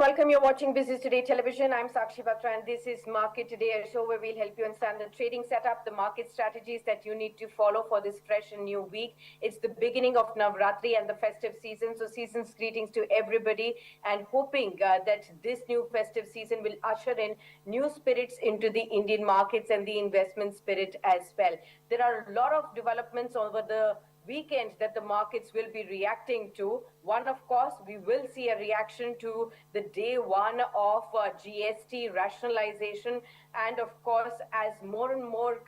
welcome. You're watching Business Today Television. I'm Sakshi Batra, and this is Market Today, a show where we'll help you understand the trading setup, the market strategies that you need to follow for this fresh and new week. It's the beginning of Navratri and the festive season, so season's greetings to everybody, and hoping that this new festive season will usher in new spirits into the Indian markets and the investment spirit as well. There are a lot of developments over the weekend that the markets will be reacting to. One, of course, we will see a reaction to the day one of GST rationalization. And of course, as more and more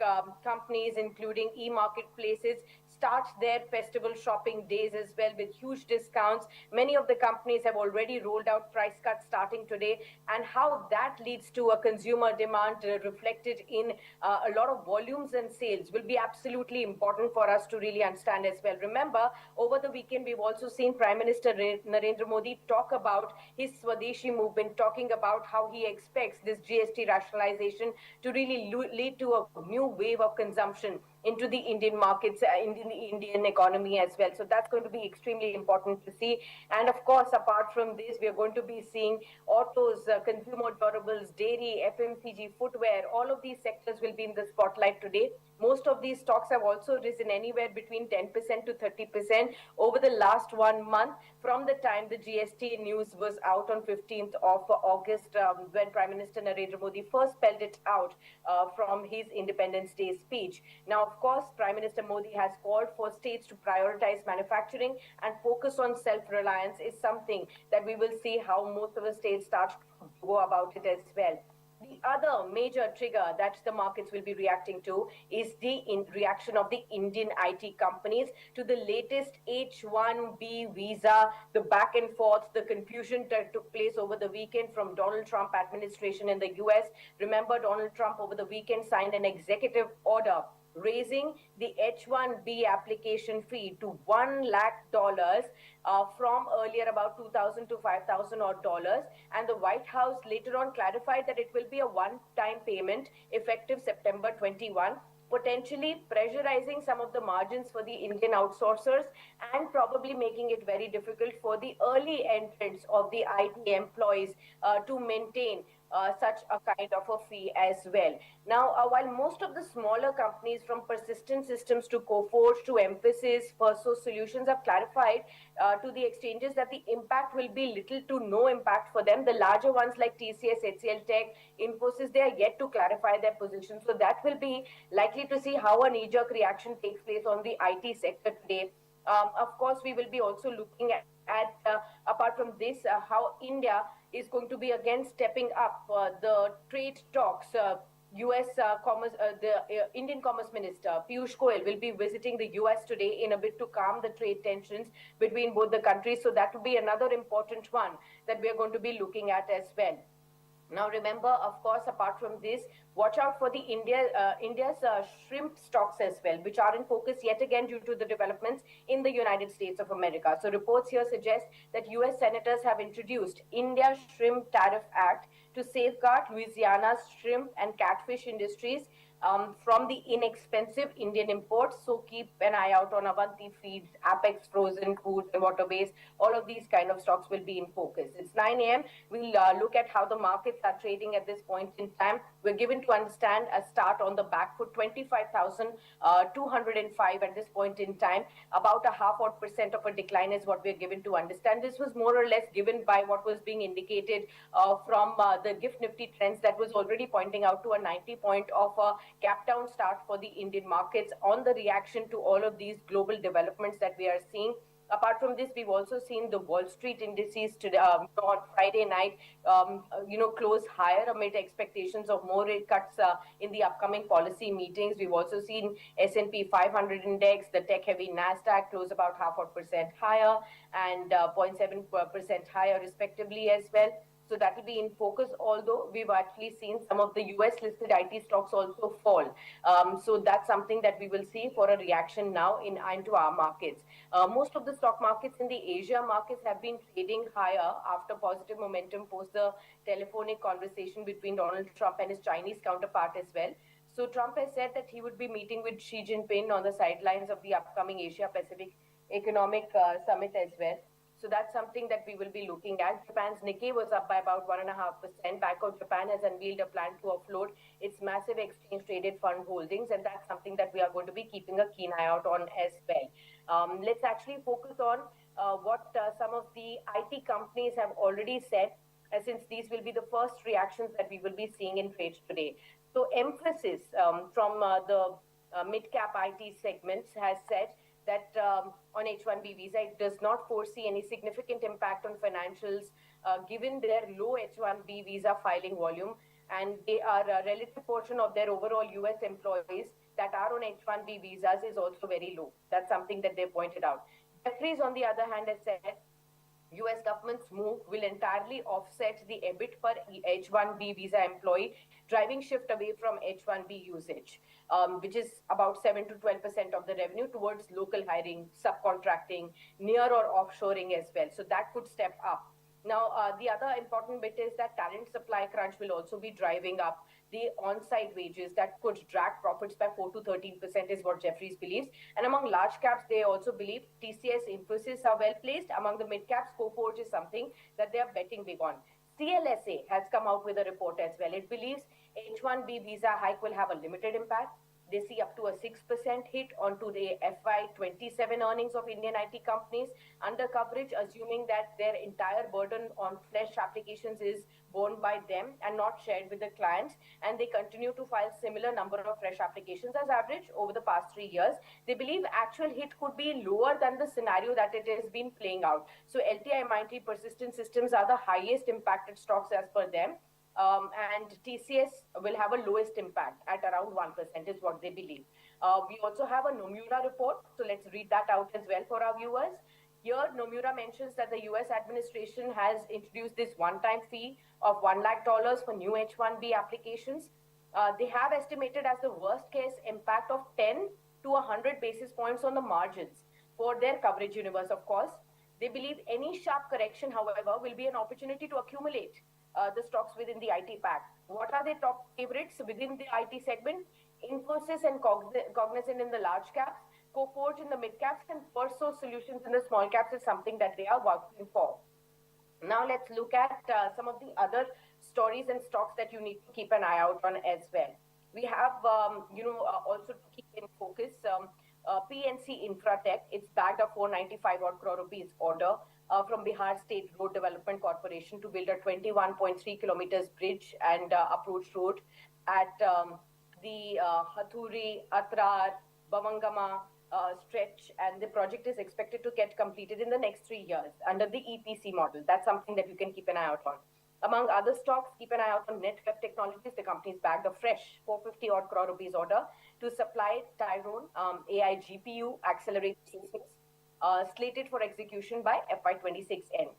companies, including e-marketplaces, start their festival shopping days as well with huge discounts. Many of the companies have already rolled out price cuts starting today, and how that leads to a consumer demand reflected in a lot of volumes and sales will be absolutely important for us to really understand as well. Remember, over the weekend, we've also seen Prime Minister Narendra Modi talk about his Swadeshi movement, talking about how he expects this GST rationalization to really lead to a new wave of consumption into the Indian markets, into the Indian economy as well. So that's going to be extremely important to see. And of course, apart from this, we are going to be seeing autos, consumer durables, dairy, FMCG, footwear. All of these sectors will be in the spotlight today. Most of these stocks have also risen anywhere between 10% to 30% over the last 1 month from the time the GST news was out on 15th of August, when Prime Minister Narendra Modi first spelled it out from his Independence Day speech. Now, of course, Prime Minister Modi has called for states to prioritize manufacturing and focus on self-reliance is something that we will see how most of the states start to go about it as well. The other major trigger that the markets will be reacting to is the reaction of the Indian IT companies to the latest H-1B visa, the back and forth, the confusion that took place over the weekend from Donald Trump administration in the US. Remember, Donald Trump over the weekend signed an executive order raising the H-1B application fee to $1 lakh from earlier about 2,000 to 5,000 odd dollars. And the White House later on clarified that it will be a one-time payment effective September 21, potentially pressurizing some of the margins for the Indian outsourcers and probably making it very difficult for the early entrants of the IT employees to maintain such a kind of a fee as well. Now, while most of the smaller companies from Persistent Systems to Coforge to Emphasis, Perso Solutions have clarified to the exchanges that the impact will be little to no impact for them. The larger ones like TCS, HCL Tech, Infosys, they are yet to clarify their position. So that will be likely to see how a knee-jerk reaction takes place on the IT sector today. Of course, we will be also looking at apart from this, how India is going to be again stepping up the trade talks. US Commerce, the Indian Commerce Minister Piyush Goyal will be visiting the US today in a bid to calm the trade tensions between both the countries. So that will be another important one that we are going to be looking at as well. Now, remember, of course, apart from this, watch out for the India's shrimp stocks as well, which are in focus yet again due to the developments in the United States of America. So reports here suggest that US senators have introduced India Shrimp Tariff Act to safeguard Louisiana's shrimp and catfish industries from the inexpensive Indian imports. So keep an eye out on Avanti Feeds, Apex Frozen Foods and Waterways. All of these kind of stocks will be in focus. It's 9 a.m. We'll look at how the markets are trading at this point in time. We're given to understand a start on the back foot, 25,205 at this point in time. About a half odd percent of a decline is what we're given to understand. This was more or less given by what was being indicated from the GIFT Nifty trends that was already pointing out to a 90 point of a gap down start for the Indian markets on the reaction to all of these global developments that we are seeing. Apart from this, we've also seen the Wall Street indices today, on Friday night, close higher amid expectations of more rate cuts in the upcoming policy meetings. We've also seen S&P 500 index, the tech-heavy Nasdaq close about half odd percent higher and 0.7% higher respectively as well. So that will be in focus, although we've actually seen some of the US listed IT stocks also fall. So that's something that we will see for a reaction now into our markets. Most of the stock markets in the Asia markets have been trading higher after positive momentum post the telephonic conversation between Donald Trump and his Chinese counterpart as well. So Trump has said that he would be meeting with Xi Jinping on the sidelines of the upcoming Asia Pacific Economic Summit as well. So that's something that we will be looking at. Japan's Nikkei was up by about 1.5%. Bank of Japan has unveiled a plan to offload its massive exchange-traded fund holdings, and that's something that we are going to be keeping a keen eye out on as well. Let's actually focus on what some of the IT companies have already said, since these will be the first reactions that we will be seeing in trades today. So emphasis from the mid-cap IT segments has said that on H-1B visa, it does not foresee any significant impact on financials given their low H-1B visa filing volume, and they are a relative portion of their overall US employees that are on H-1B visas is also very low. That's something that they pointed out. Jeffries, on the other hand, has said US government's move will entirely offset the EBIT per H-1B visa employee, driving shift away from H-1B usage, which is about 7 to 12% of the revenue, towards local hiring, subcontracting, near or offshoring as well. So that could step up. Now, the other important bit is that talent supply crunch will also be driving up the on-site wages that could drag profits by 4 to 13% is what Jeffries believes. And among large caps, they also believe TCS, Infosys are well placed. Among the mid caps, Coforge is something that they are betting big on. CLSA has come out with a report as well. It believes H-1B visa hike will have a limited impact. They see up to a 6% hit onto the FY27 earnings of Indian IT companies under coverage, assuming that their entire burden on fresh applications is borne by them and not shared with the clients. And they continue to file similar number of fresh applications as average over the past 3 years. They believe actual hit could be lower than the scenario that it has been playing out. So LTI, Mindtree, Persistent Systems are the highest impacted stocks as per them. And TCS will have a lowest impact at around 1% is what they believe. We also have a Nomura report, so let's read that out as well for our viewers. Here, Nomura mentions that the US administration has introduced this one-time fee of $1 lakh for new H-1B applications. They have estimated as the worst case impact of 10 to 100 basis points on the margins for their coverage universe, of course. They believe any sharp correction, however, will be an opportunity to accumulate the stocks within the IT pack. What are the top favorites within the IT segment? Infosys and Cognizant in the large caps, Coforge in the mid caps, and Perso Solutions in the small caps is something that they are working for. Now let's look at some of the other stories and stocks that you need to keep an eye out on as well. We have, also to keep in focus, PNC Infratech. It's bagged a 495 odd crore rupees order from Bihar State Road Development Corporation to build a 21.3 kilometers bridge and approach road at the Hathuri, Atrar, Bavangama stretch, and the project is expected to get completed in the next 3 years under the EPC model. That's something that you can keep an eye out on. Among other stocks, keep an eye out on Netweb Technologies. The company's bagged a fresh 450 odd crore rupees order to supply Tyrone AI GPU accelerators, slated for execution by FY26 end.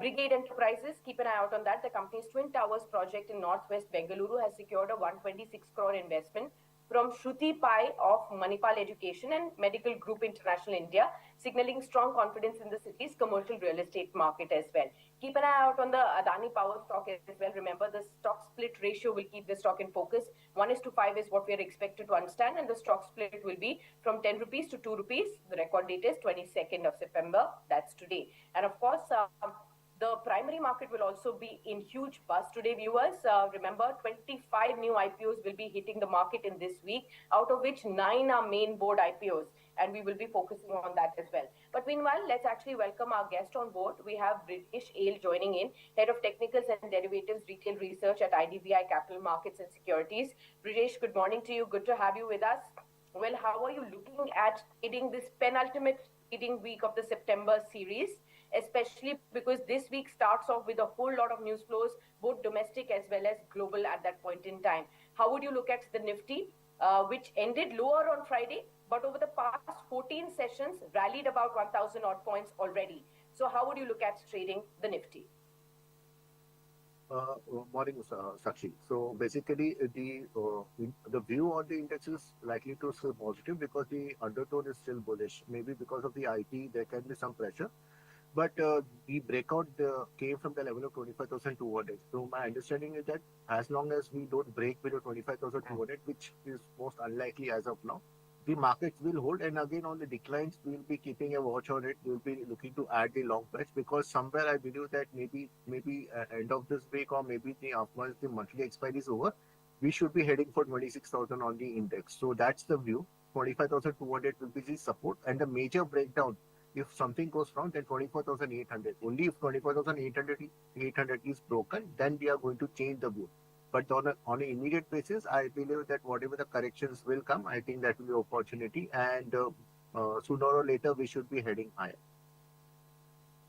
Brigade Enterprises, keep an eye out on that. The company's Twin Towers project in northwest Bengaluru has secured a 126 crore investment from Shruti Pai of Manipal Education and Medical Group International India, signaling strong confidence in the city's commercial real estate market as well. Keep an eye out on the Adani Power stock as well. Remember, the stock split ratio will keep the stock in focus. 1:5 is what we are expected to understand, and the stock split will be from 10 rupees to 2 rupees. The record date is 22nd of September. That's today. And of course, the primary market will also be in huge buzz today, viewers. Remember, 25 new IPOs will be hitting the market in this week, out of which 9 are main board IPOs, and we will be focusing on that as well. But meanwhile, let's actually welcome our guest on board. We have British Ale joining in, Head of Technicals and Derivatives Retail Research at IDBI Capital Markets and Securities. British, good morning to you. Good to have you with us. Well, how are you looking at trading this penultimate trading week of the September series, especially because this week starts off with a whole lot of news flows, both domestic as well as global at that point in time? How would you look at the Nifty, which ended lower on Friday, but over the past 14 sessions rallied about 1,000 odd points already? So how would you look at trading the Nifty? Morning, Sakshi. So basically, the view on the index is likely to stay positive because the undertone is still bullish. Maybe because of the IT, there can be some pressure. But the breakout came from the level of 25,200. So my understanding is that as long as we don't break below 25,200, which is most unlikely as of now, the markets will hold, and again on the declines we'll be keeping a watch on it. We'll be looking to add the long bets, because somewhere I believe that maybe end of this week, or maybe the once the monthly expiry is over, we should be heading for 26,000 on the index. So that's the view. 25,200 will be the support, and the major breakdown, if something goes wrong, then 24,800. Only if 24,800 is broken, then we are going to change the view. But on an immediate basis, I believe that whatever the corrections will come, I think that will be opportunity, and sooner or later we should be heading higher.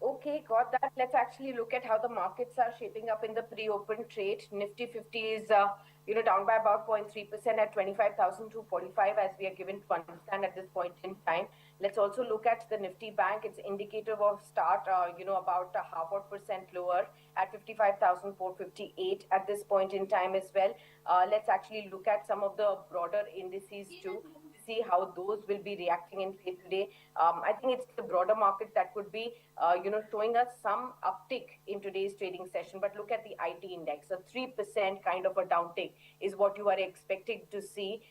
Okay, got that. Let's actually look at how the markets are shaping up in the pre-open trade. Nifty 50 is, down by about 0.3% at 25,245, as we are given to understand at this point in time. Let's also look at the Nifty Bank. It's indicative of start, about a half odd percent lower at 55,458 at this point in time as well. Let's actually look at some of the broader indices too, to see how those will be reacting in trade today. I think it's the broader market that could be, showing us some uptick in today's trading session. But look at the IT index, a 3% kind of a downtick is what you are expecting to see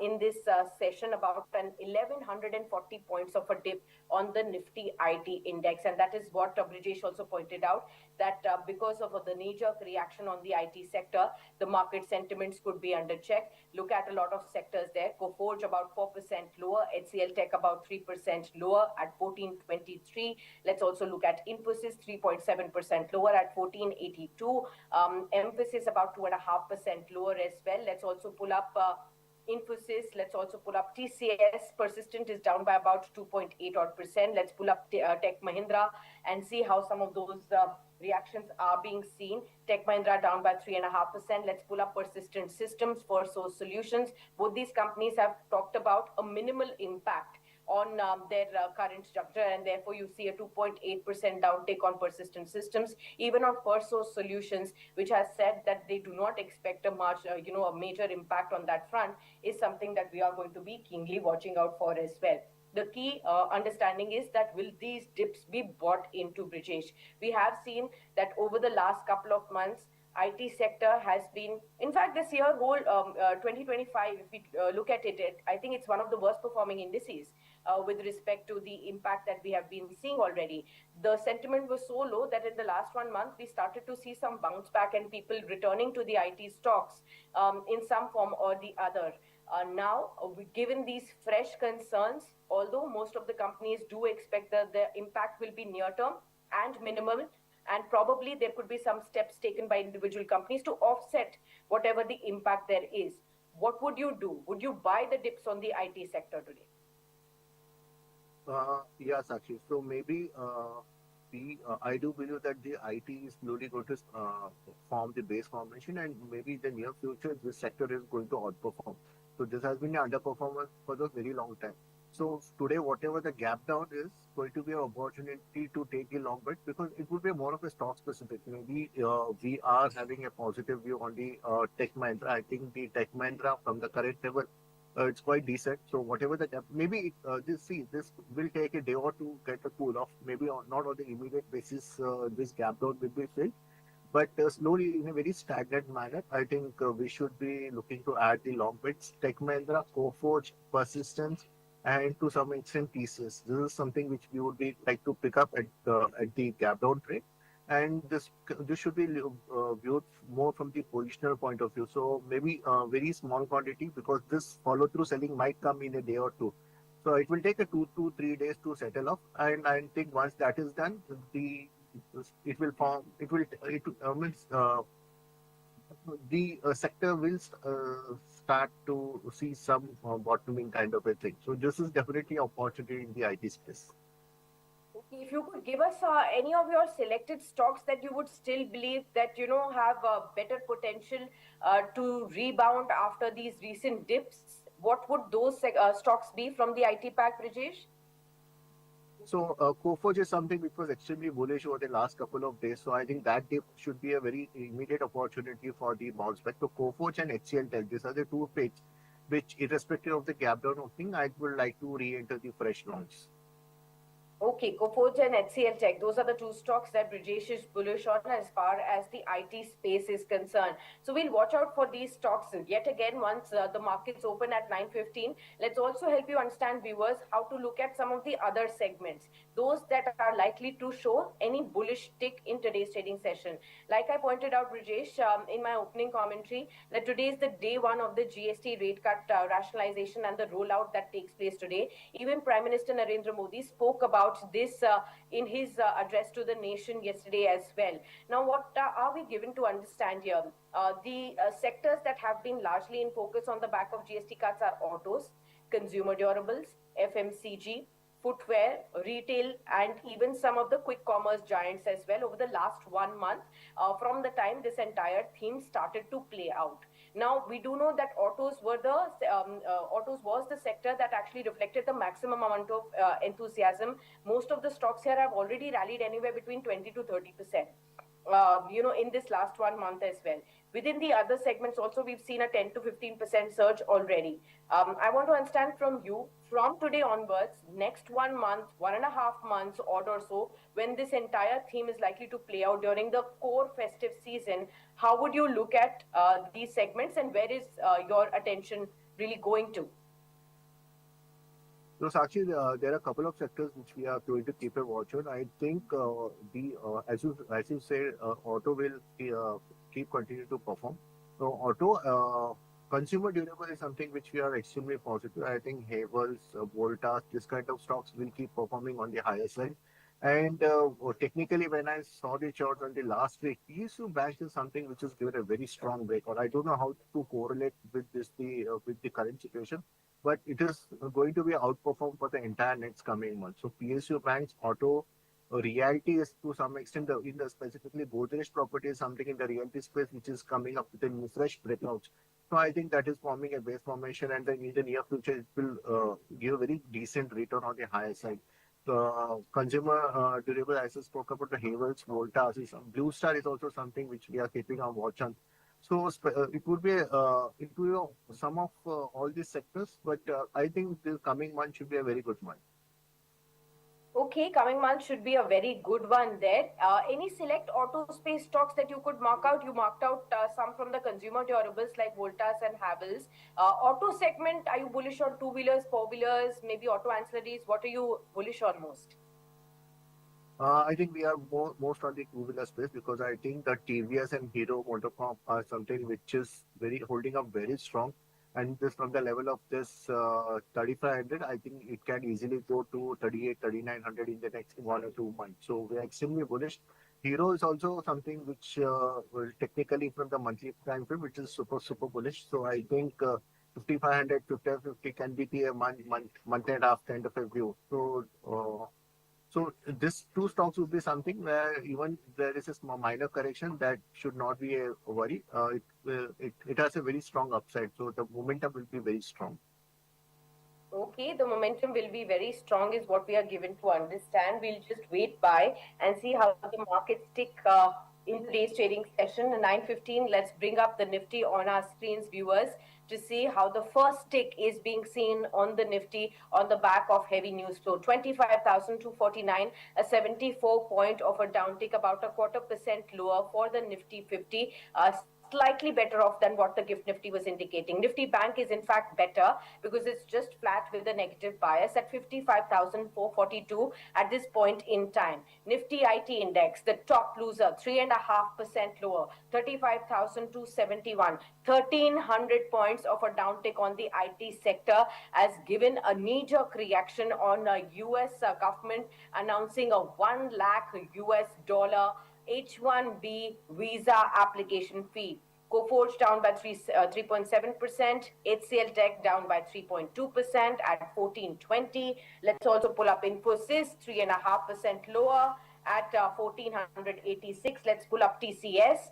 in this session, about an 1140 points of a dip on the Nifty IT index. And that is what Brijesh also pointed out, that because of the knee-jerk reaction on the IT sector, the market sentiments could be under check. Look at a lot of sectors there. Coforge about 4% lower, HCL Tech about 3% lower at 1423. Let's also look at Infosys, 3.7% lower at 1482. Emphasis about 2.5% lower as well. Let's also pull up Infosys. Let's also pull up TCS. Persistent is down by about 2.8 odd percent. Let's pull up Tech Mahindra and see how some of those reactions are being seen. Tech Mahindra down by 3.5%. Let's pull up Persistent Systems for Source Solutions. Both these companies have talked about a minimal impact on their current structure, and therefore you see a 2.8% downtick on Persistent Systems. Even on Source Solutions, which has said that they do not expect a major impact on that front, is something that we are going to be keenly watching out for as well. The key understanding is that will these dips be bought into, Brijesh? We have seen that over the last couple of months, IT sector has been, in fact, this year, whole 2025, if we look at it, I think it's one of the worst performing indices with respect to the impact that we have been seeing already. The sentiment was so low that in the last 1 month, we started to see some bounce back and people returning to the IT stocks in some form or the other. Now, given these fresh concerns, although most of the companies do expect that the impact will be near term and minimal, and probably there could be some steps taken by individual companies to offset whatever the impact there is. What would you do? Would you buy the dips on the IT sector today? Yeah, Sakshi. So maybe I do believe that the IT is slowly going to form the base formation, and maybe in the near future this sector is going to outperform. So this has been an underperformance for a very long time. So today, whatever the gap down is going to be an opportunity to take the long bet, because it will be more of a stock specific. Maybe we are having a positive view on the Tech Mahindra. I think the Tech Mahindra from the current level, it's quite decent. So whatever the gap, maybe this will take a day or two to get a cool off. Maybe not on the immediate basis, this gap down will be filled. But slowly, in a very stagnant manner, I think we should be looking to add the long bits. Tech Mahindra, Coforge, Persistence, and to some extent TCS. This is something which we would be like to pick up at the gap down trade, and this should be viewed more from the positional point of view. So maybe very small quantity, because this follow through selling might come in a day or two. So it will take a 2 to 3 days to settle off, and I think once that is done, it will form. It will. It means the sector will start to see some bottoming kind of a thing. So this is definitely an opportunity in the IT space. Okay, if you could give us any of your selected stocks that you would still believe that have better potential to rebound after these recent dips, what would those stocks be from the IT pack, Brijesh? So Coforge is something which was extremely bullish over the last couple of days. So I think that dip should be a very immediate opportunity for the bounce back. So Coforge and HCL Tech, these are the two picks which, irrespective of the gap down opening, I would like to re-enter the fresh launch. Okay, Coforge and HCL Tech, those are the two stocks that Brijesh is bullish on as far as the IT space is concerned. So we'll watch out for these stocks yet again once the markets open at 9:15. Let's also help you understand, viewers, how to look at some of the other segments, those that are likely to show any bullish tick in today's trading session. Like I pointed out, Brijesh, in my opening commentary, that today is the day one of the GST rate cut rationalization and the rollout that takes place today. Even Prime Minister Narendra Modi spoke about this in his address to the nation yesterday as well. Now, what are we given to understand here? The sectors that have been largely in focus on the back of GST cuts are autos, consumer durables, FMCG, footwear, retail, and even some of the quick commerce giants as well over the last 1 month from the time this entire theme started to play out. Now we do know that autos was the sector that actually reflected the maximum amount of enthusiasm. Most of the stocks here have already rallied anywhere between 20 to 30%. In this last 1 month as well. Within the other segments, also we've seen a 10 to 15% surge already. I want to understand from you, from today onwards, next 1 month, 1.5 months odd or so, when this entire theme is likely to play out during the core festive season, how would you look at these segments, and where is your attention really going to? So, Sakshi, there are a couple of sectors which we are going to keep a watch on. I think the as you said, auto will keep continue to perform. So, auto consumer durable is something which we are extremely positive. I think Havels, Voltas, this kind of stocks will keep performing on the higher side. And technically, when I saw the chart on the last week, PSU banks is something which is given a very strong breakout. I don't know how to correlate with with the current situation, but it is going to be outperformed for the entire next coming month. So PSU banks, auto, reality is to some extent in the specifically Godrej property is something in the realty space which is coming up with a new fresh breakouts. So I think that is forming a base formation, and then in the near future it will give a very decent return on the higher side. Consumer durable, as I spoke about the Havels, Voltas, Blue Star is also something which we are keeping our watch on. So it will be some of all these sectors, but I think the coming month should be a very good month. Okay, coming month should be a very good one there. Any select auto space stocks that you could mark out? You marked out some from the consumer durables like Voltas and Havels. Auto segment, are you bullish on two-wheelers, four-wheelers, maybe auto ancillaries? What are you bullish on most? I think we are most on the two-wheeler space because I think that TVS and Hero Motorcorp are something which is very holding up very strong. And this from the level of this 3,500, I think it can easily go to 38, 3,900 in the next 1 or 2 months. So we are extremely bullish. Hero is also something which will technically from the monthly time frame, which is super bullish. So I think 5,500, 50 can be the month and a half kind of a view. So this two stocks would be something where even there is a small minor correction that should not be a worry. It has a very strong upside, so the momentum will be very strong. Okay, the momentum will be very strong, is what we are given to understand. We'll just wait by and see how the markets tick in today's trading session. At 9:15, let's bring up the Nifty on our screens, viewers, to see how the first tick is being seen on the Nifty on the back of heavy news flow. 25,249, a 74 point of a downtick, about a 0.25% lower for the Nifty 50. Slightly better off than what the gift Nifty was indicating. Nifty Bank is in fact better because it's just flat with a negative bias at 55,442 at this point in time. Nifty IT index, the top loser, 3.5% lower, 35,271. 1,300 points of a downtick on the IT sector has given a knee-jerk reaction on a US government announcing a 1 lakh US dollar H1B visa application fee. Coforge down by 3.7%, HCL Tech down by 3.2% at 1420. Let's also pull up Infosys, 3.5% lower at 1486. Let's pull up TCS.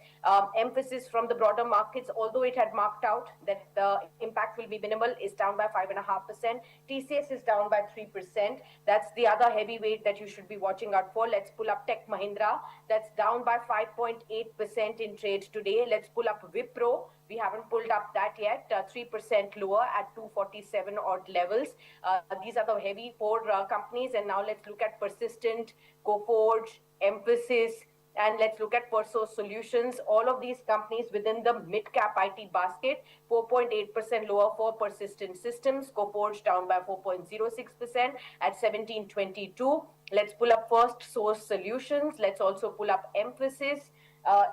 Emphasis from the broader markets, although it had marked out that the impact will be minimal, is down by 5.5%. TCS is down by 3%. That's the other heavyweight that you should be watching out for. Let's pull up Tech Mahindra. That's down by 5.8% in trade today. Let's pull up Wipro. We haven't pulled up that yet, 3% lower at 247 odd levels. These are the heavy four companies. And now let's look at Persistent, Coforge, Emphasis, and let's look at Perso Solutions. All of these companies within the mid-cap IT basket, 4.8% lower for Persistent Systems. Coforge down by 4.06% at 1722. Let's pull up First Source Solutions. Let's also pull up Emphasis.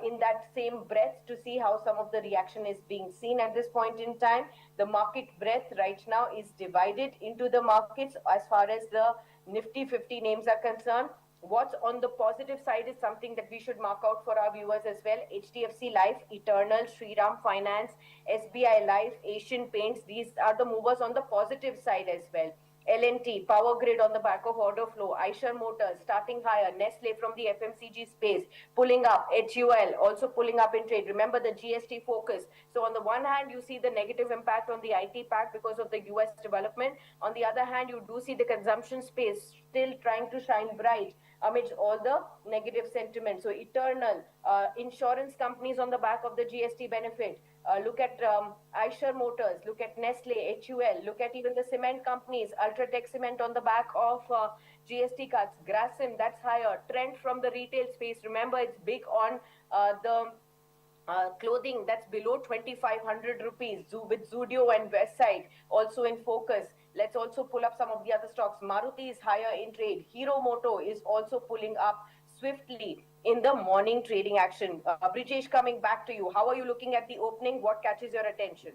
In that same breath to see how some of the reaction is being seen at this point in time. The market breadth right now is divided into the markets as far as the Nifty 50 names are concerned. What's on the positive side is something that we should mark out for our viewers as well. HDFC Life, Eternal, Shriram Finance, SBI Life, Asian Paints. These are the movers on the positive side as well. L&T, Power Grid on the back of order flow, Eicher Motors starting higher, Nestle from the FMCG space pulling up, HUL also pulling up in trade. Remember the GST focus. So on the one hand, you see the negative impact on the IT pack because of the US development. On the other hand, you do see the consumption space still trying to shine bright amidst all the negative sentiment. So Eternal, insurance companies on the back of the GST benefit. Look at Eicher Motors, look at Nestle, HUL, look at even the cement companies, Ultratech Cement on the back of GST cuts, Grasim, that's higher. Trend from the retail space, remember it's big on the clothing that's below 2,500 rupees, with Zudio and Westside also in focus. Let's also pull up some of the other stocks. Maruti is higher in trade. Hero Moto is also pulling up swiftly in the morning trading action. Brijesh, coming back to you. How are you looking at the opening? What catches your attention?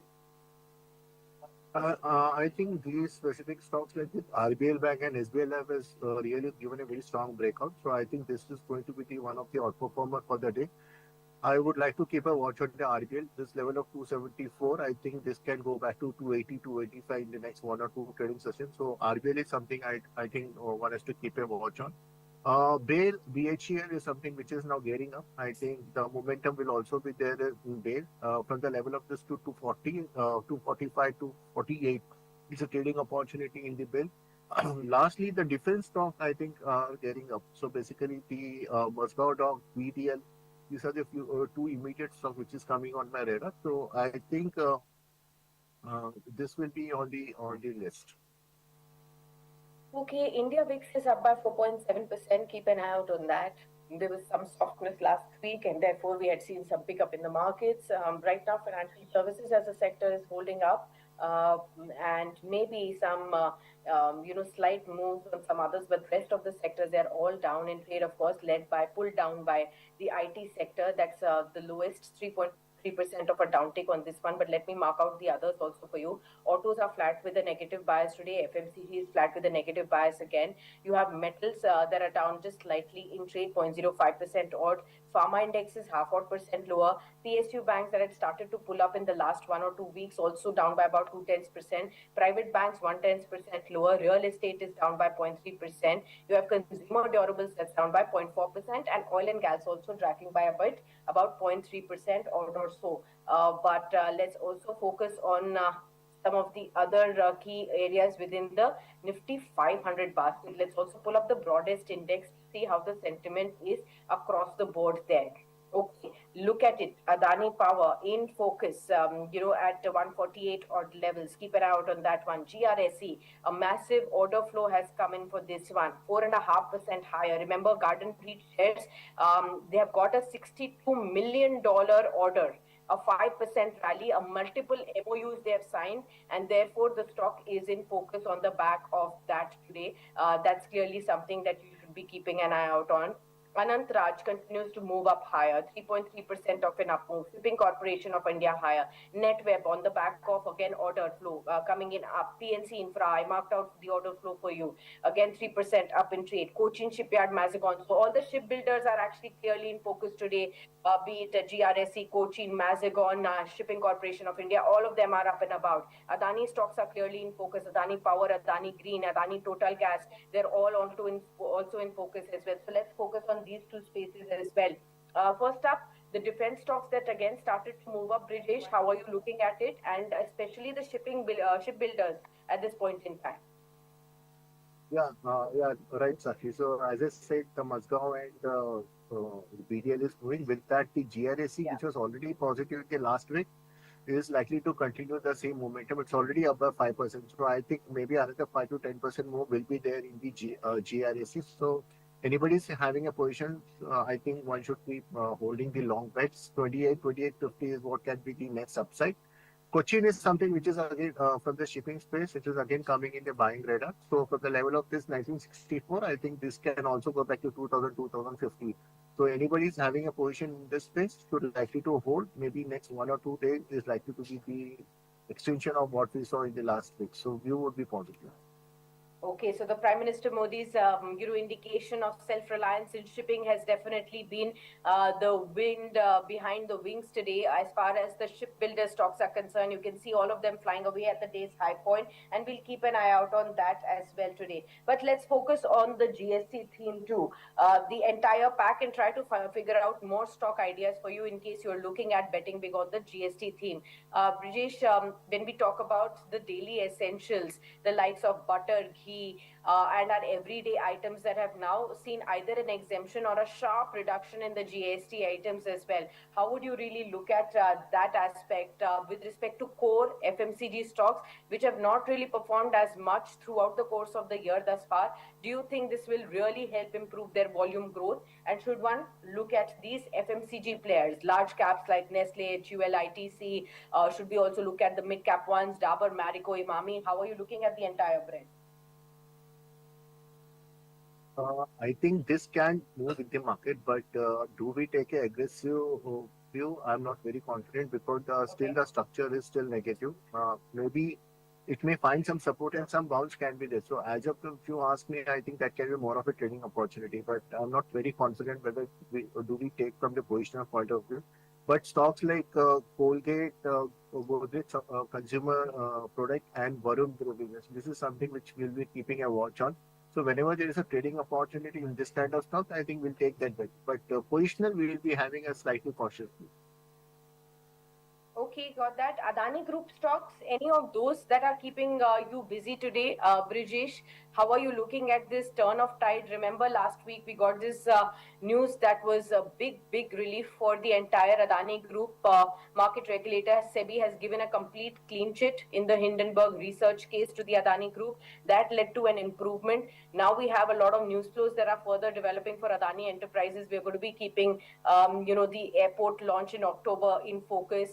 I think these specific stocks like this, RBL Bank and SBI Life has really given a very strong breakout. So I think this is going to be one of the outperformers for the day. I would like to keep a watch on the RBL. This level of 274, I think this can go back to 280, 285 in the next one or two trading sessions. So RBL is something I think one has to keep a watch on. BAIL, BHEL is something which is now gearing up. I think the momentum will also be there in BAIL from the level of this to 240, 245 to 48. It's a trading opportunity in the BAIL. Lastly, the defense stock, I think, are gearing up. So basically, the Moscow Dog, VDL, these are the two immediate stock which is coming on my radar. So I think this will be on the list. Okay, India VIX is up by 4.7%. Keep an eye out on that. There was some softness last week, and therefore we had seen some pickup in the markets. Right now, financial services as a sector is holding up, and maybe some slight moves on some others, but rest of the sectors, they're all down in trade, of course, pulled down by the IT sector. That's the lowest, 3.3% of a downtick on this one, but let me mark out the others also for you. Autos are flat with a negative bias today. FMCG is flat with a negative bias again. You have metals that are down just slightly in trade, 0.05% odd. Pharma index is half odd percent lower. PSU banks that had started to pull up in the last 1 or 2 weeks also down by about 0.2%. Private banks 1/10% lower. Real estate is down by 0.3%. You have consumer durables that's down by 0.4%, and oil and gas also dragging by a bit, about 0.3% or so. But let's also focus on some of the other key areas within the Nifty 500 basket. Let's also pull up the broadest index to see how the sentiment is across the board there. Okay, look at it. Adani Power in focus, at 148 odd levels. Keep an eye out on that one. GRSE, a massive order flow has come in for this one, 4.5% higher. Remember, Garden Reach shares, they have got a $62 million order, a 5% rally, a multiple MOUs they have signed, and therefore the stock is in focus on the back of that today. That's clearly something that you should be keeping an eye out on. Anant Raj continues to move up higher, 3.3% of an up move. Shipping Corporation of India higher. NetWeb on the back of, again, order flow coming in up. PNC Infra, I marked out the order flow for you. Again, 3% up in trade. Cochin Shipyard, Mazagon. So all the shipbuilders are actually clearly in focus today, be it GRSE, Cochin, Mazagon, Shipping Corporation of India. All of them are up and about. Adani stocks are clearly in focus. Adani Power, Adani Green, Adani Total Gas, they're all also in focus as well. So let's focus on on these two spaces as well. First up, the defense stocks that again started to move up. Brijesh, how are you looking at it, and especially the shipbuilders at this point in time? Yeah, right, Sakshi. So as I said, the Mazgaon and BDL is moving. With that, the GRAC, Yeah. which was already positive in the last week, is likely to continue the same momentum. It's already above 5%. So I think maybe another 5 to 10% more will be there in the GRAC. So anybody is having a position, I think one should be holding the long bets. 28.50 is what can be the next upside. Cochin is something which is again from the shipping space, which is again coming in the buying radar. So for the level of this 1964, I think this can also go back to 2000, 2050. So anybody is having a position in this space should likely to hold. Maybe next 1 or 2 days is likely to be the extension of what we saw in the last week. So view would be positive. Okay, so the Prime Minister Modi's indication of self-reliance in shipping has definitely been the wind behind the wings today. As far as the shipbuilder stocks are concerned, you can see all of them flying away at the day's high point, and we'll keep an eye out on that as well today. But let's focus on the GST theme too, the entire pack, and try to figure out more stock ideas for you in case you're looking at betting big on the GST theme. Brijesh, when we talk about the daily essentials, the likes of butter, ghee, and our everyday items that have now seen either an exemption or a sharp reduction in the GST items as well. How would you really look at that aspect with respect to core FMCG stocks, which have not really performed as much throughout the course of the year thus far? Do you think this will really help improve their volume growth? And should one look at these FMCG players, large caps like Nestle, HUL, ITC? Should we also look at the mid cap ones, Dabur, Marico, Imami? How are you looking at the entire brand? I think this can move with the market, but do we take an aggressive view? I'm not very confident because still Okay. the structure is still negative. Maybe it may find some support and some bounce can be there. So as of now, if you ask me, I think that can be more of a trading opportunity, but I'm not very confident whether we take from the positional point of view. But stocks like Colgate, Godrej Consumer Product, and Varun Beverages, this is something which we'll be keeping a watch on. So whenever there is a trading opportunity in this kind of stock, I think we'll take that bet. But positional, we will be having a slightly cautious view. Okay, got that. Adani Group stocks, any of those that are keeping you busy today? Brijesh, how are you looking at this turn of tide? Remember last week we got this news that was a big relief for the entire Adani Group. Market regulator SEBI has given a complete clean chit in the Hindenburg research case to the Adani Group. That led to an improvement. Now we have a lot of news flows that are further developing for Adani Enterprises. We're going to be keeping, the airport launch in October in focus.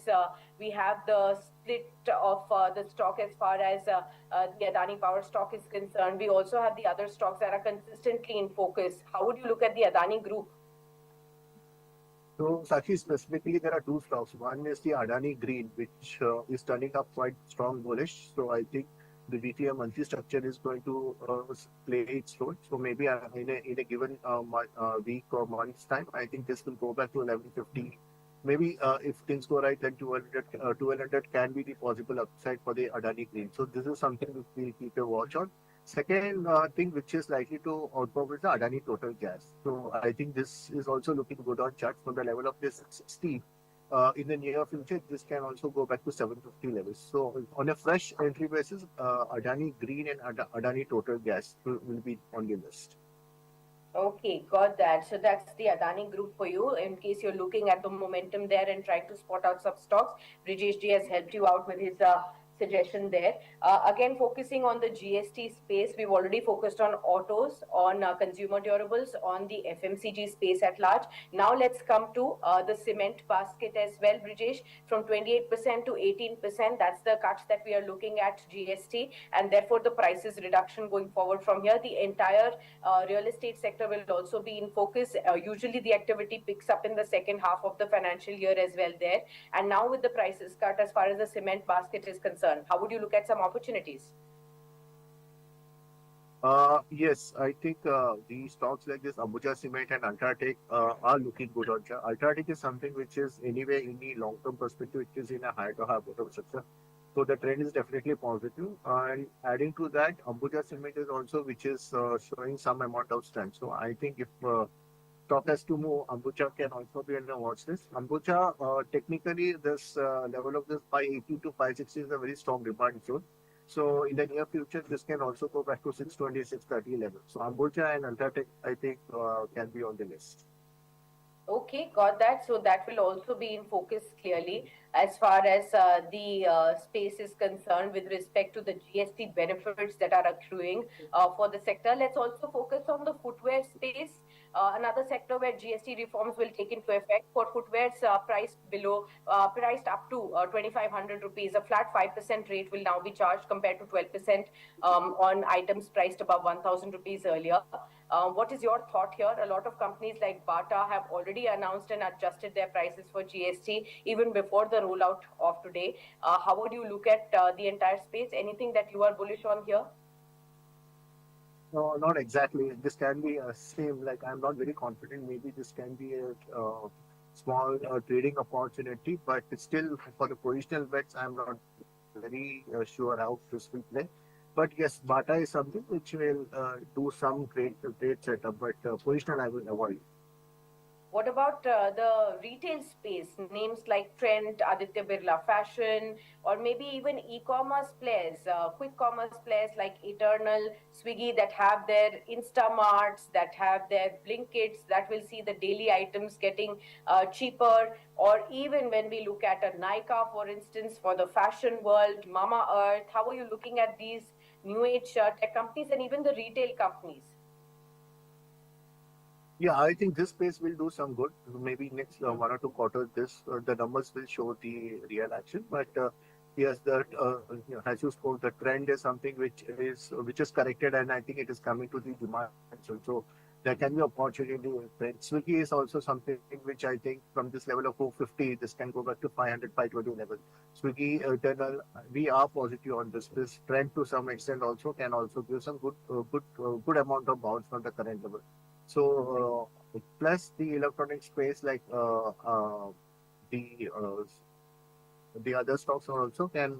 We have the split of the stock as far as the Adani Power stock is concerned. We also have the other stocks that are consistently in focus. How would you look at the Adani Group? So, Sakshi, specifically, there are two stocks. One is the Adani Green, which is turning up quite strong bullish. So, I think the BTM monthly structure is going to play its role. So, maybe in a given week or month's time, I think this will go back to 1150. Maybe if things go right, then 1200 can be the possible upside for the Adani Green. So, this is something which we'll keep a watch on. Second thing which is likely to outperform is the Adani Total Gas. So I think this is also looking good on charts from the level of this 60. In the near future, this can also go back to 750 levels. So on a fresh entry basis, Adani Green and Adani Total Gas will be on the list. Okay, got that. So that's the Adani Group for you. In case you're looking at the momentum there and trying to spot out some stocks, Brijesh ji has helped you out with his suggestion there. Again, focusing on the GST space, we've already focused on autos, on consumer durables, on the FMCG space at large. Now let's come to the cement basket as well, Brijesh. From 28% to 18%, that's the cuts that we are looking at GST, and therefore the prices reduction going forward from here. The entire real estate sector will also be in focus. Usually the activity picks up in the second half of the financial year as well there. And now with the prices cut as far as the cement basket is concerned, how would you look at some opportunities? Yes, I think the stocks like this, Ambuja Cement and Ultratech are looking good on chart. Ultratech is something which is anyway in the long-term perspective, which is in a high to high bottom structure. So the trend is definitely positive. And adding to that, Ambuja Cement is also which is showing some amount of strength. So I think if stock has to move, Ambuja can also be on the watch list. Ambuja, technically, this level of this 580 to 560 is a very strong demand zone. So in the near future, this can also go back to 620, 630 level. So Ambuja and Ultratech, I think, can be on the list. Okay, got that. So that will also be in focus clearly as far as the space is concerned with respect to the GST benefits that are accruing for the sector. Let's also focus on the footwear space, another sector where GST reforms will take into effect. For footwears priced up to 2,500 rupees, a flat 5% rate will now be charged compared to 12% on items priced above 1,000 rupees earlier. What is your thought here? A lot of companies like Bata have already announced and adjusted their prices for GST even before the rollout of today. How would you look at the entire space? Anything that you are bullish on here? No, not exactly. This can be a same. Like I'm not very confident. Maybe this can be a small trading opportunity, but still for the positional bets, I'm not very sure how this will play. But yes, Bata is something which will do some trade setup, but positional I will avoid. What about the retail space? Names like Trent, Aditya Birla Fashion, or maybe even e-commerce players, quick commerce players like Eternal, Swiggy that have their Instamarts, that have their Blinkits, that will see the daily items getting cheaper. Or even when we look at a Nykaa, for instance, for the fashion world, Mama Earth, how are you looking at these new age tech companies and even the retail companies? Yeah, I think this space will do some good. Maybe next 1 or 2 quarters, this the numbers will show the real action. But yes, that as you spoke, the trend is something which is corrected, and I think it is coming to the demand. So there can be opportunity. Trend. Swiggy is also something which I think from this level of 450, this can go back to 500, 520 level. Swiggy, Eternal, we are positive on this. This trend to some extent also can also give some good amount of bounce from the current level. So plus the electronic space like the uh, the other stocks also can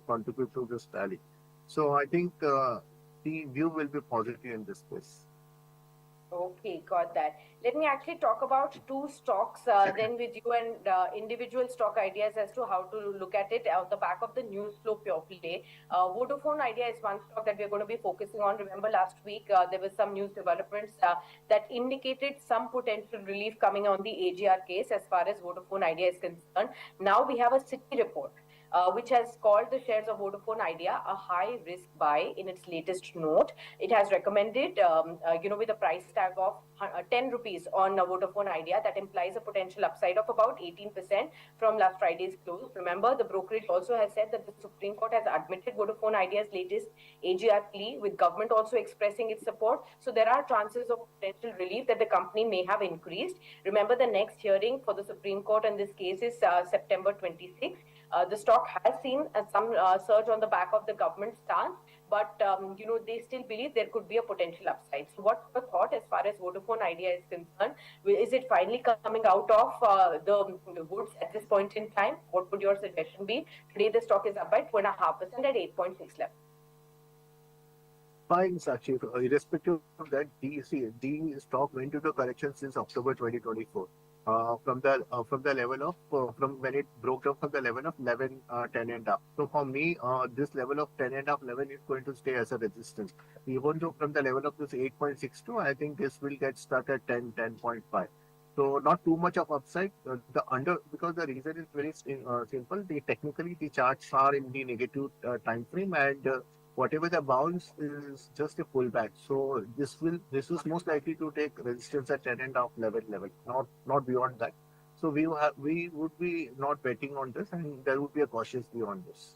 contribute to this rally. So I think the view will be positive in this space. Okay, got that. Let me actually talk about two stocks then with you and individual stock ideas as to how to look at it on the back of the news flow pure play. Vodafone Idea is one stock that we're going to be focusing on. Remember last week there was some news developments that indicated some potential relief coming on the AGR case as far as Vodafone Idea is concerned. Now we have a city report which has called the shares of Vodafone Idea a high risk buy in its latest note. It has recommended, with a price tag of 10 rupees on Vodafone Idea, that implies a potential upside of about 18% from last Friday's close. Remember, the brokerage also has said that the Supreme Court has admitted Vodafone Idea's latest AGR plea, with government also expressing its support. So there are chances of potential relief that the company may have increased. Remember, the next hearing for the Supreme Court in this case is September 26th. The stock has seen some surge on the back of the government stance, but they still believe there could be a potential upside. So what's your thought as far as Vodafone Idea is concerned? Is it finally coming out of the woods at this point in time? What would your suggestion be? Today the stock is up by 2.5% at 8.6 level. Fine, Sakshi. Irrespective of that, the stock went into correction since October 2024. From the level of from when it broke down from the level of 11 10 and up. So for me, this level of 10 and up 11 is going to stay as a resistance. Even though from the level of this 8.62, I think this will get stuck at 10.5. So not too much of upside. Because the reason is very simple. Technically the charts are in the negative time frame, and whatever the bounce is just a pullback. So this is most likely to take resistance at 10 and half level, not beyond that. So we would be not betting on this, and there would be a cautious view on this.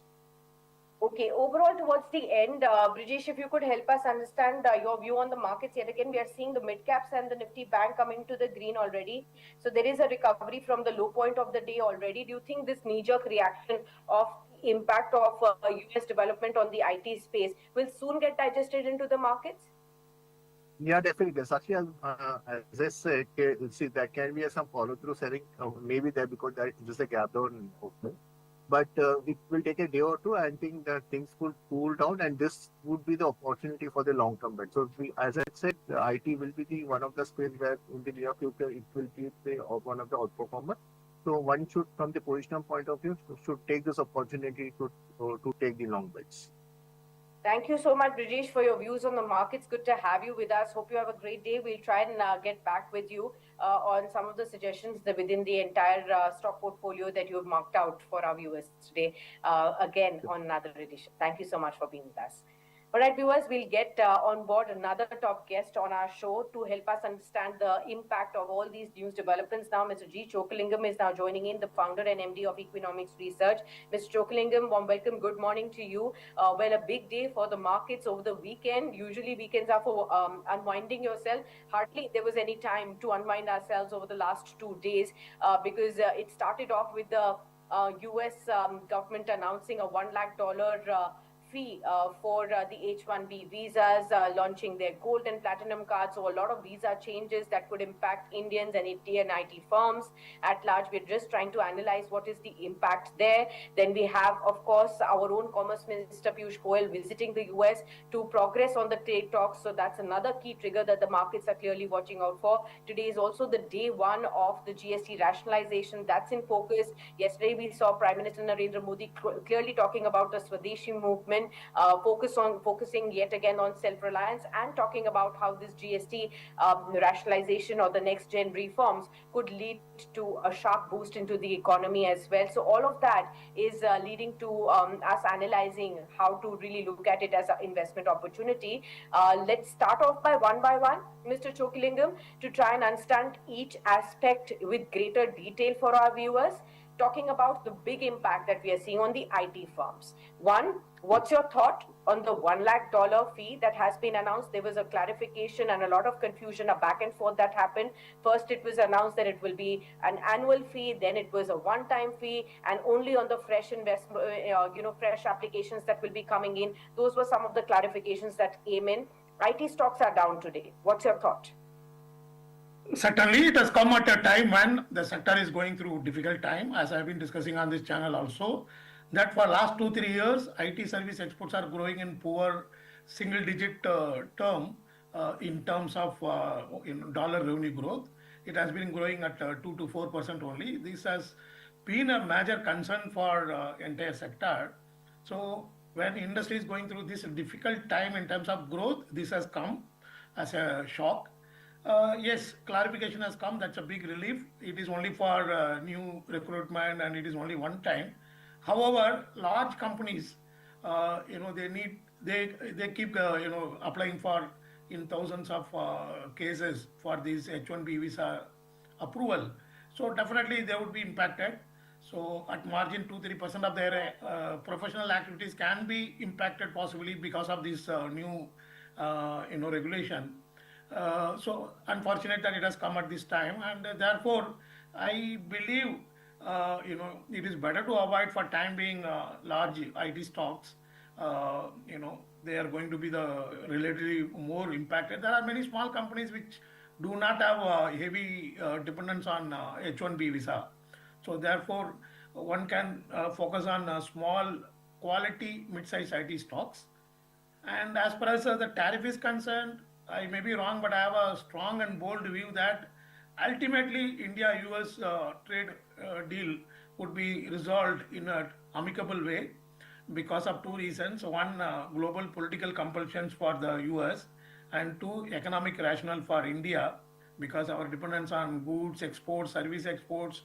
Okay, overall towards the end, Brijesh, if you could help us understand your view on the markets. Yet again, we are seeing the mid caps and the Nifty bank coming to the green already. So there is a recovery from the low point of the day already. Do you think this knee-jerk reaction of impact of US development on the IT space will soon get digested into the markets? Yeah, definitely. Sakshi, as I said, see, there can be some follow through selling, maybe there because there is a gap down opening. but it will take a day or two. I think that things could cool down, and this would be the opportunity for the long term bet. So, as I said, the IT will be the one of the space where in the near future it will be one of the outperformer. So, one should, from the positional point of view, should take this opportunity to take the long bets. Thank you so much, Brijesh, for your views on the markets. Good to have you with us. Hope you have a great day. We'll try and get back with you on some of the suggestions that within the entire stock portfolio that you have marked out for our viewers today. Again, on another edition. Thank you so much for being with us. All right, viewers, we'll get on board another top guest on our show to help us understand the impact of all these news developments. Now, Mr. G. Chokalingam is now joining in, the founder and MD of Economics Research. Mr. Chokalingam, warm welcome. Good morning to you. Well, a big day for the markets over the weekend. Usually, weekends are for unwinding yourself. Hardly there was any time to unwind ourselves over the last 2 days because it started off with the US government announcing a $1 lakh fee for the H-1B visas, launching their gold and platinum cards. So a lot of visa changes that could impact Indians and Indian IT firms at large. We're just trying to analyze what is the impact there. Then we have, of course, our own Commerce Minister Piyush Goyal visiting the US to progress on the trade talks. So that's another key trigger that the markets are clearly watching out for. Today is also the day one of the GST rationalization. That's in focus. Yesterday we saw Prime Minister Narendra Modi clearly talking about the Swadeshi movement, focusing yet again on self-reliance, and talking about how this GST rationalization or the next gen reforms could lead to a sharp boost into the economy as well. So all of that is leading to us analyzing how to really look at it as an investment opportunity. Let's start off by one, Mr. Chokalingam, to try and understand each aspect with greater detail for our viewers, talking about the big impact that we are seeing on the IT firms. One, what's your thought on the $1 lakh fee that has been announced? There was a clarification and a lot of confusion, a back and forth that happened. First, it was announced that it will be an annual fee, then it was a one-time fee, and only on the fresh investment, fresh applications that will be coming in. Those were some of the clarifications that came in. IT stocks are down today. What's your thought? Certainly, it has come at a time when the sector is going through difficult time, as I have been discussing on this channel also, that for last 2-3 years, IT service exports are growing in poor single-digit term in terms of in dollar revenue growth. It has been growing at 2 to 4% only. This has been a major concern for entire sector. So when industry is going through this difficult time in terms of growth, this has come as a shock. Yes, clarification has come. That's a big relief. It is only for new recruitment and it is only one time. However, large companies, they keep applying for in thousands of cases for these H-1B visa approval. So definitely they would be impacted. So at margin 2-3% of their professional activities can be impacted possibly because of this new regulation. So unfortunate that it has come at this time, and therefore I believe it is better to avoid for time being large IT stocks. They are going to be the relatively more impacted. There are many small companies which do not have heavy dependence on H-1B visa. So therefore one can focus on small quality mid-sized IT stocks. And as far as the tariff is concerned, I may be wrong, but I have a strong and bold view that ultimately India-US trade deal would be resolved in an amicable way because of two reasons. One, global political compulsions for the US, and two, economic rationale for India because our dependence on goods exports, service exports,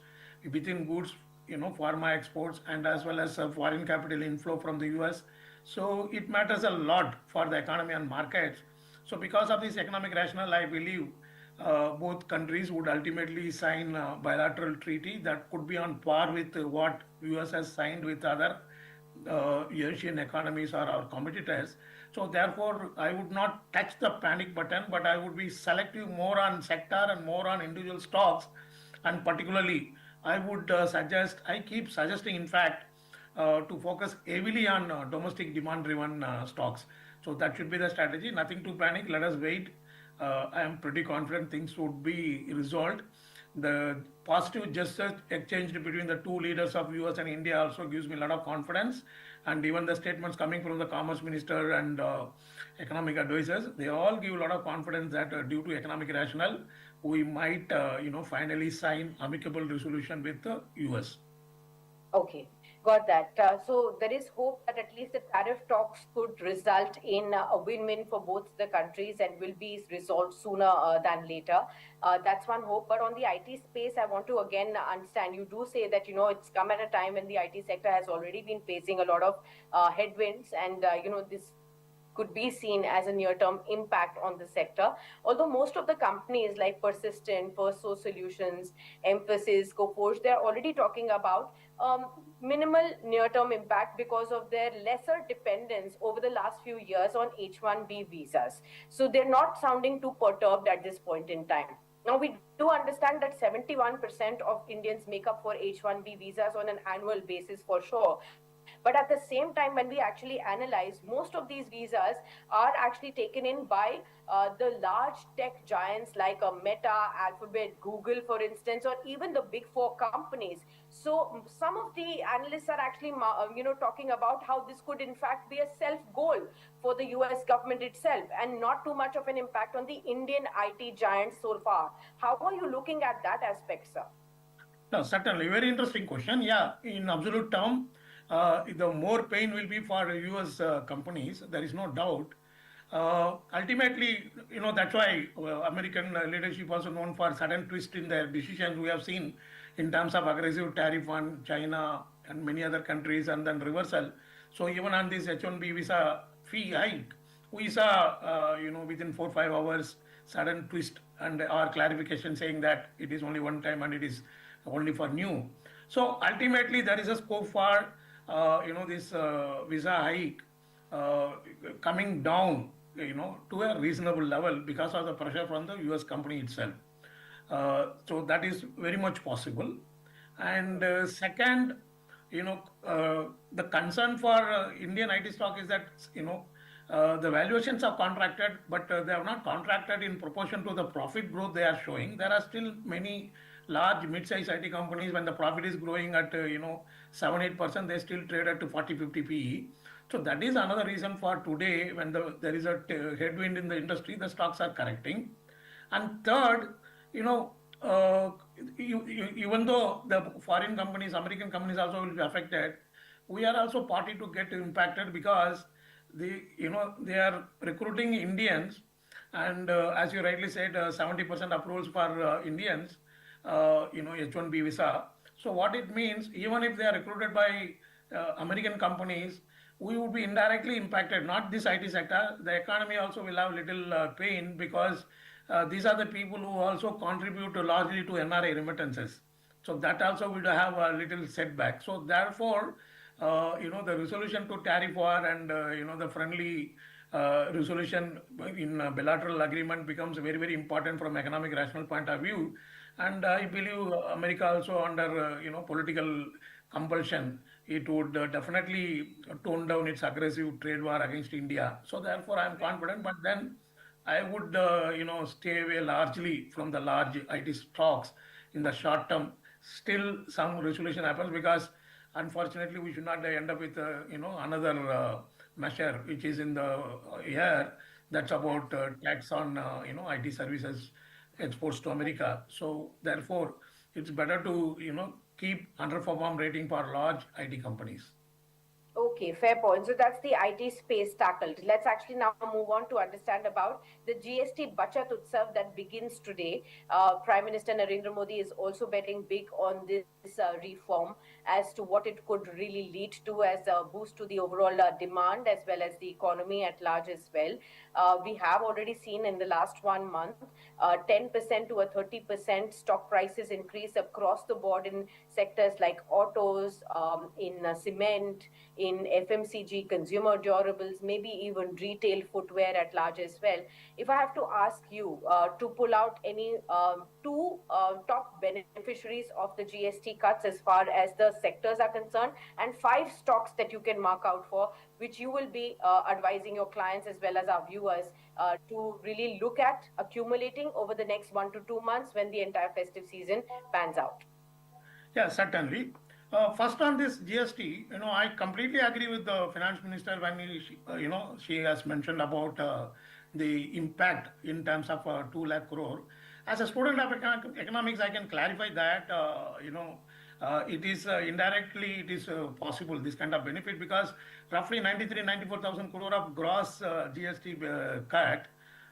within goods, pharma exports, and as well as foreign capital inflow from the US. So it matters a lot for the economy and markets. So because of this economic rationale, I believe both countries would ultimately sign a bilateral treaty that could be on par with what US has signed with other Asian economies or our competitors. So therefore, I would not touch the panic button, but I would be selective more on sector and more on individual stocks. And particularly, I would I keep suggesting, in fact, to focus heavily on domestic demand-driven stocks. So that should be the strategy. Nothing to panic. Let us wait. I am pretty confident things would be resolved. the positive gestures exchanged between the two leaders of US and India also gives me a lot of confidence. And even the statements coming from the commerce minister and economic advisors, they all give a lot of confidence that due to economic rationale, we might, finally sign amicable resolution with the US. Okay, got that. So there is hope that at least the tariff talks could result in a win-win for both the countries and will be resolved sooner than later. That's one hope. But on the IT space, I want to again understand. You do say that it's come at a time when the IT sector has already been facing a lot of headwinds, and this could be seen as a near-term impact on the sector. Although most of the companies like Persistent, First Solutions, Emphasis, Coforge, they're already talking about minimal near-term impact because of their lesser dependence over the last few years on H-1B visas. So they're not sounding too perturbed at this point in time. Now, we do understand that 71% of Indians make up for H-1B visas on an annual basis for sure. But at the same time, when we actually analyze, most of these visas are actually taken in by the large tech giants like Meta, Alphabet, Google, for instance, or even the big four companies. So some of the analysts are actually, talking about how this could in fact be a self-goal for the US government itself and not too much of an impact on the Indian IT giants so far. How are you looking at that aspect, sir? No, certainly. Very interesting question. Yeah, in absolute term, the more pain will be for US companies, there is no doubt. Ultimately, that's why American leadership also known for sudden twist in their decisions we have seen in terms of aggressive tariff on China and many other countries and then reversal. So even on this H-1B visa fee hike, we saw, within 4 5 hours, sudden twist and our clarification saying that it is only one time and it is only for new. So ultimately, there is a scope for, this visa hike uh, coming down, to a reasonable level because of the pressure from the US company itself. So that is very much possible. And second, the concern for Indian IT stock is that, the valuations are contracted, but they have not contracted in proportion to the profit growth they are showing. There are still many large mid-sized IT companies when the profit is growing at, 7 8%, they still trade at 40 50 PE. So that is another reason for today when there is a headwind in the industry, the stocks are correcting. And third, you know, uh, even though the foreign companies, American companies also will be affected, we are also party to get impacted because they are recruiting Indians, and as you rightly said, 70% approvals for Indians, H-1B visa. So what it means, even if they are recruited by American companies, we would be indirectly impacted. Not this IT sector, the economy also will have little pain because these are the people who also contribute largely to NRI remittances. So that also will have a little setback. So therefore, the resolution to tariff war and the friendly resolution in bilateral agreement becomes very very important from economic rational point of view. And I believe America also under political compulsion, it would definitely tone down its aggressive trade war against India. So therefore, I am confident. But then I would, stay away largely from the large IT stocks in the short term. Still, some resolution happens because, unfortunately, we should not end up with, another measure which is in the air. That's about tax on, IT services exports to America. So therefore, it's better to, keep underperform rating for large IT companies. Okay, fair point. So that's the IT space tackled. Let's actually now move on to understand about the GST Bachat Utsav that begins today. Prime Minister Narendra Modi is also betting big on this reform as to what it could really lead to as a boost to the overall demand as well as the economy at large as well. We have already seen in the last 1 month 10% to a 30% stock prices increase across the board in sectors like autos, in cement, in in FMCG, consumer durables, maybe even retail footwear at large as well. If I have to ask you to pull out any two top beneficiaries of the GST cuts as far as the sectors are concerned, and 5 stocks that you can mark out for, which you will be advising your clients as well as our viewers to really look at accumulating over the next 1 to 2 months when the entire festive season pans out. Yeah, certainly. First on this GST, I completely agree with the finance minister when she has mentioned about the impact in terms of 2 lakh crore. As a student of economics, I can clarify that, it is indirectly, it is possible, this kind of benefit, because roughly 94,000 crore of gross GST cut,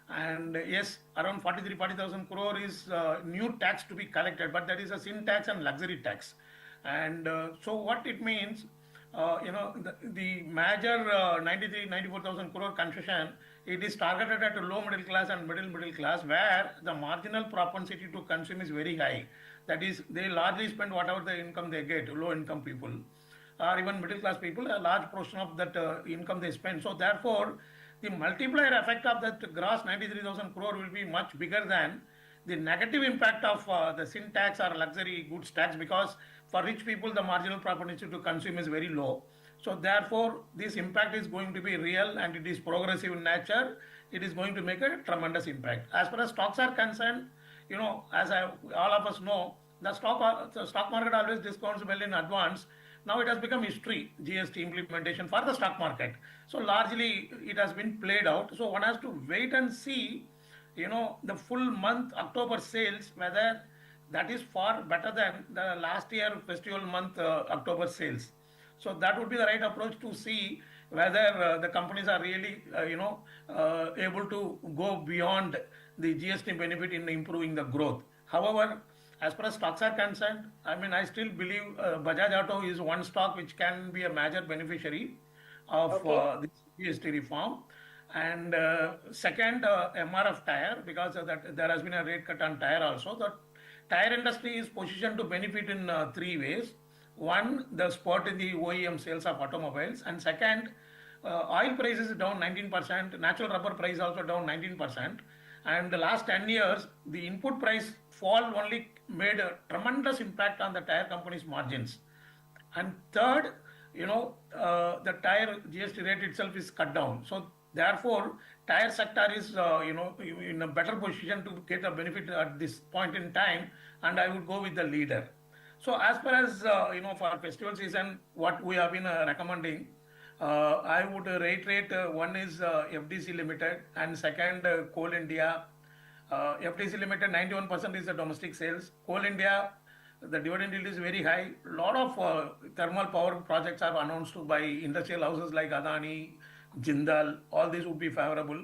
and yes, around 40,000 crore is new tax to be collected, but that is a sin tax and luxury tax. And so what it means, the major 94,000 crore concession, it is targeted at a low middle class and middle class, where the marginal propensity to consume is very high. That is, they largely spend whatever the income they get, low income people or even middle class people, a large portion of that income they spend. So therefore, the multiplier effect of that gross 93,000 crore will be much bigger than the negative impact of the sin tax or luxury goods tax, because for rich people the marginal propensity to consume is very low. So therefore, this impact is going to be real and it is progressive in nature. It is going to make a tremendous impact. As far as stocks are concerned, as all of us know, the stock market always discounts well in advance. Now it has become history, GST implementation for the stock market. So largely it has been played out. So one has to wait and see, the full month October sales, whether that is far better than the last year festival month October sales. So that would be the right approach to see whether the companies are really, able to go beyond the GST benefit in improving the growth. However, as far as stocks are concerned, I still believe Bajaj Auto is one stock which can be a major beneficiary of this GST reform. And second, MRF tire, because that there has been a rate cut on tire also. The tire industry is positioned to benefit in 3 ways. One, the spurt in the OEM sales of automobiles, and second, oil prices is down 19%, natural rubber price also down 19%, and the last 10 years, the input price fall only made a tremendous impact on the tire companies' margins. And third, the tire GST rate itself is cut down. So therefore, tire sector is, in a better position to get a benefit at this point in time, and I would go with the leader. So as far as, for festival season, what we have been recommending, I would reiterate, one is FDC Limited, and second, Coal India. FDC Limited, 91% is the domestic sales. Coal India, the dividend yield is very high. A lot of thermal power projects are announced by industrial houses like Adani, Jindal. All these would be favorable.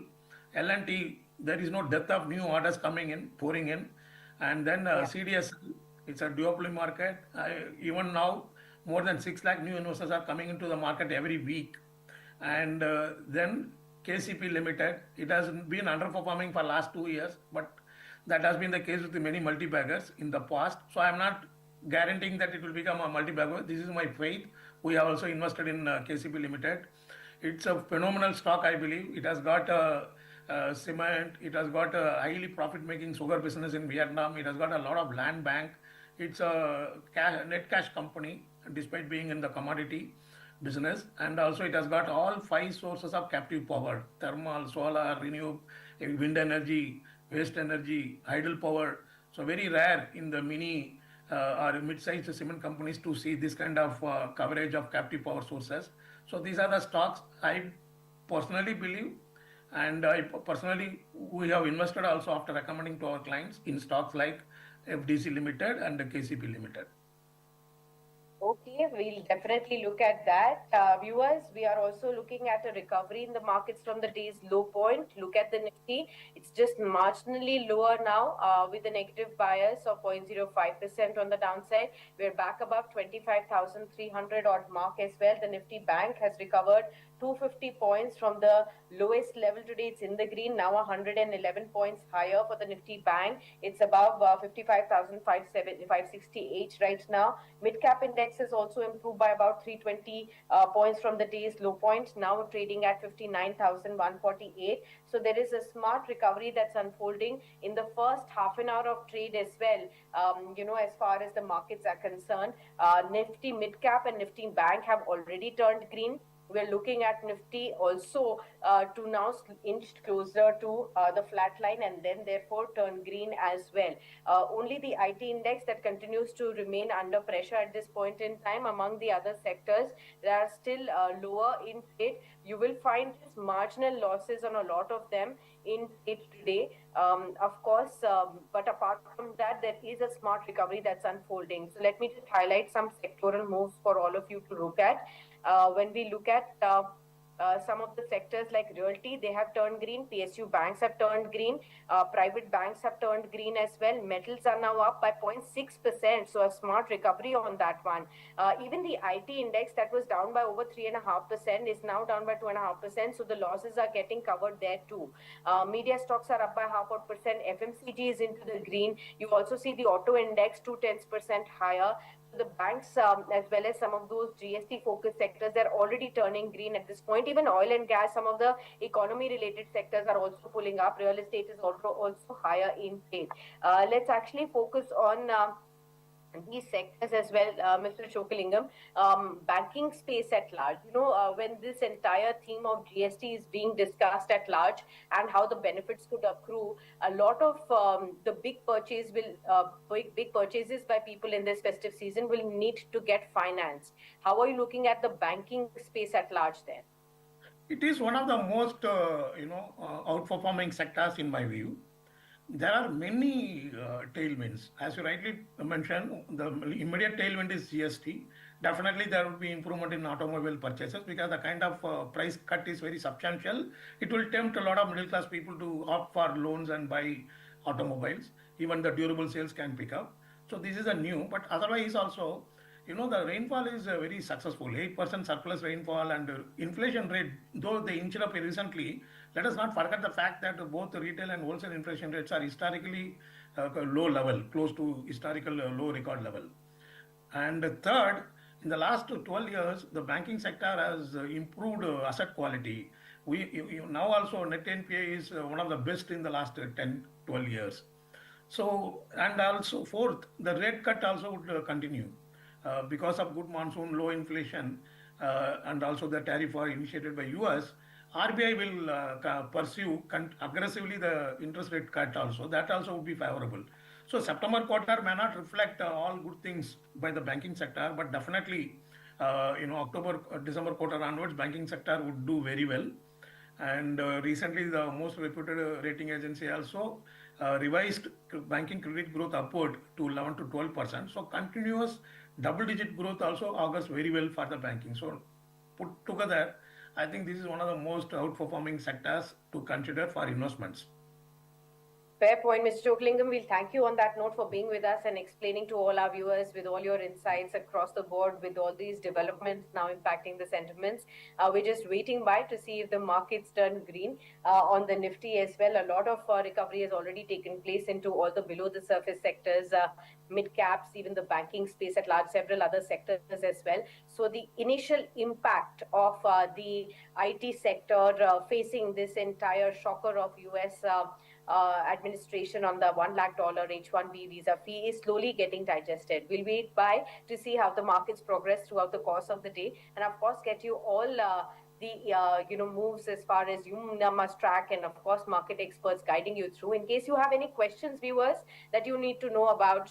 L&T, there is no dearth of new orders pouring in. And then CDS, it's a duopoly market. Even now, more than 6 lakh new investors are coming into the market every week. And then KCP Limited, it has been underperforming for last 2 years, but that has been the case with the many multi-baggers in the past. So I am not guaranteeing that it will become a multi-bagger. This is my faith. We have also invested in KCP Limited. It's a phenomenal stock, I believe. It has got cement. It has got a highly profit-making sugar business in Vietnam. It has got a lot of land bank. It's a net cash company, despite being in the commodity business, and also it has got all 5 sources of captive power: thermal, solar, renewable, wind energy, waste energy, hydel power. So very rare in the mini or mid-sized cement companies to see this kind of coverage of captive power sources. So these are the stocks I personally believe, and we have invested also after recommending to our clients in stocks like FDC Limited and KCP Limited. Okay, we'll definitely look at that. Viewers, we are also looking at a recovery in the markets from the day's low point. Look at the Nifty. It's just marginally lower now with a negative bias of 0.05% on the downside. We're back above 25,300 odd mark as well. The Nifty Bank has recovered 250 points from the lowest level today. It's in the green, now 111 points higher for the Nifty Bank. It's above 55,568 right now. Mid-cap index has also improved by about 320 points from the day's low point, now trading at 59,148. So there is a smart recovery that's unfolding in the first half an hour of trade as well. As far as the markets are concerned, Nifty Mid-cap and Nifty Bank have already turned green. We're looking at Nifty also to now inch closer to the flat line and then therefore turn green as well. Only the IT index that continues to remain under pressure at this point in time. Among the other sectors, they are still lower in trade. You will find marginal losses on a lot of them in trade today. Of course, but apart from that, there is a smart recovery that's unfolding. So let me just highlight some sectoral moves for all of you to look at. When we look at some of the sectors like realty, they have turned green. PSU banks have turned green. Private banks have turned green as well. Metals are now up by 0.6%, so a smart recovery on that one. Even the IT index that was down by over 3.5% is now down by 2.5%, so the losses are getting covered there too. Media stocks are up by 0.5%. FMCG is into the green. You also see the auto index 0.2% higher. The banks, as well as some of those GST-focused sectors, they're already turning green at this point. Even oil and gas, some of the economy-related sectors are also pulling up. Real estate is also higher in trade. Let's actually focus on these sectors as well, Mr. Chokalingam. Banking space at large, when this entire theme of GST is being discussed at large and how the benefits could accrue, a lot of the big purchases by people in this festive season will need to get financed. How are you looking at the banking space at large there? It is one of the most, outperforming sectors in my view. There are many tailwinds. As you rightly mentioned, the immediate tailwind is GST. Definitely, there will be improvement in automobile purchases because the kind of price cut is very substantial. It will tempt a lot of middle class people to opt for loans and buy automobiles. Even the durable sales can pick up. So this is a new, but otherwise also, the rainfall is very successful. 8% surplus rainfall and inflation rate, though they inched up recently, let us not forget the fact that both the retail and wholesale inflation rates are historically low level, close to historical low record level. And third, in the last 12 years, the banking sector has improved asset quality. Now also net NPA is one of the best in the last 10, 12 years. So, and also fourth, the rate cut also would continue because of good monsoon, low inflation, and also the tariff war initiated by US. RBI will pursue aggressively the interest rate cut also. That also would be favorable. So September quarter may not reflect all good things by the banking sector, but definitely, October, December quarter onwards, banking sector would do very well. And recently, the most reputed rating agency also revised banking credit growth upward to 11 to 12%. So continuous double-digit growth also augurs very well for the banking. So put together, I think this is one of the most outperforming sectors to consider for investments. Fair point, Mr. Chokalingam. We'll thank you on that note for being with us and explaining to all our viewers with all your insights across the board with all these developments now impacting the sentiments. We're just waiting by to see if the markets turn green on the Nifty as well. A lot of recovery has already taken place into all the below the surface sectors, mid caps, even the banking space at large, several other sectors as well. So the initial impact of the IT sector facing this entire shocker of US administration on the $1 lakh H-1B visa fee is slowly getting digested. We'll wait by to see how the markets progress throughout the course of the day, and of course get you all the moves as far as you must track, and of course market experts guiding you through. In case you have any questions, viewers, that you need to know about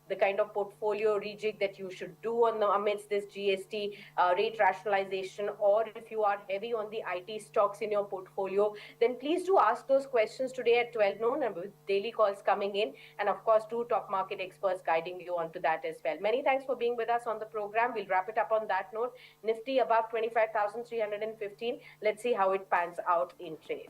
the kind of portfolio rejig that you should do amidst this GST rate rationalization, or if you are heavy on the IT stocks in your portfolio, then please do ask those questions today at 12 noon, and with daily calls coming in, and of course two top market experts guiding you onto that as well. Many thanks for being with us on the program. We'll wrap it up on that note. Nifty above 25,315. Let's see how it pans out in trade.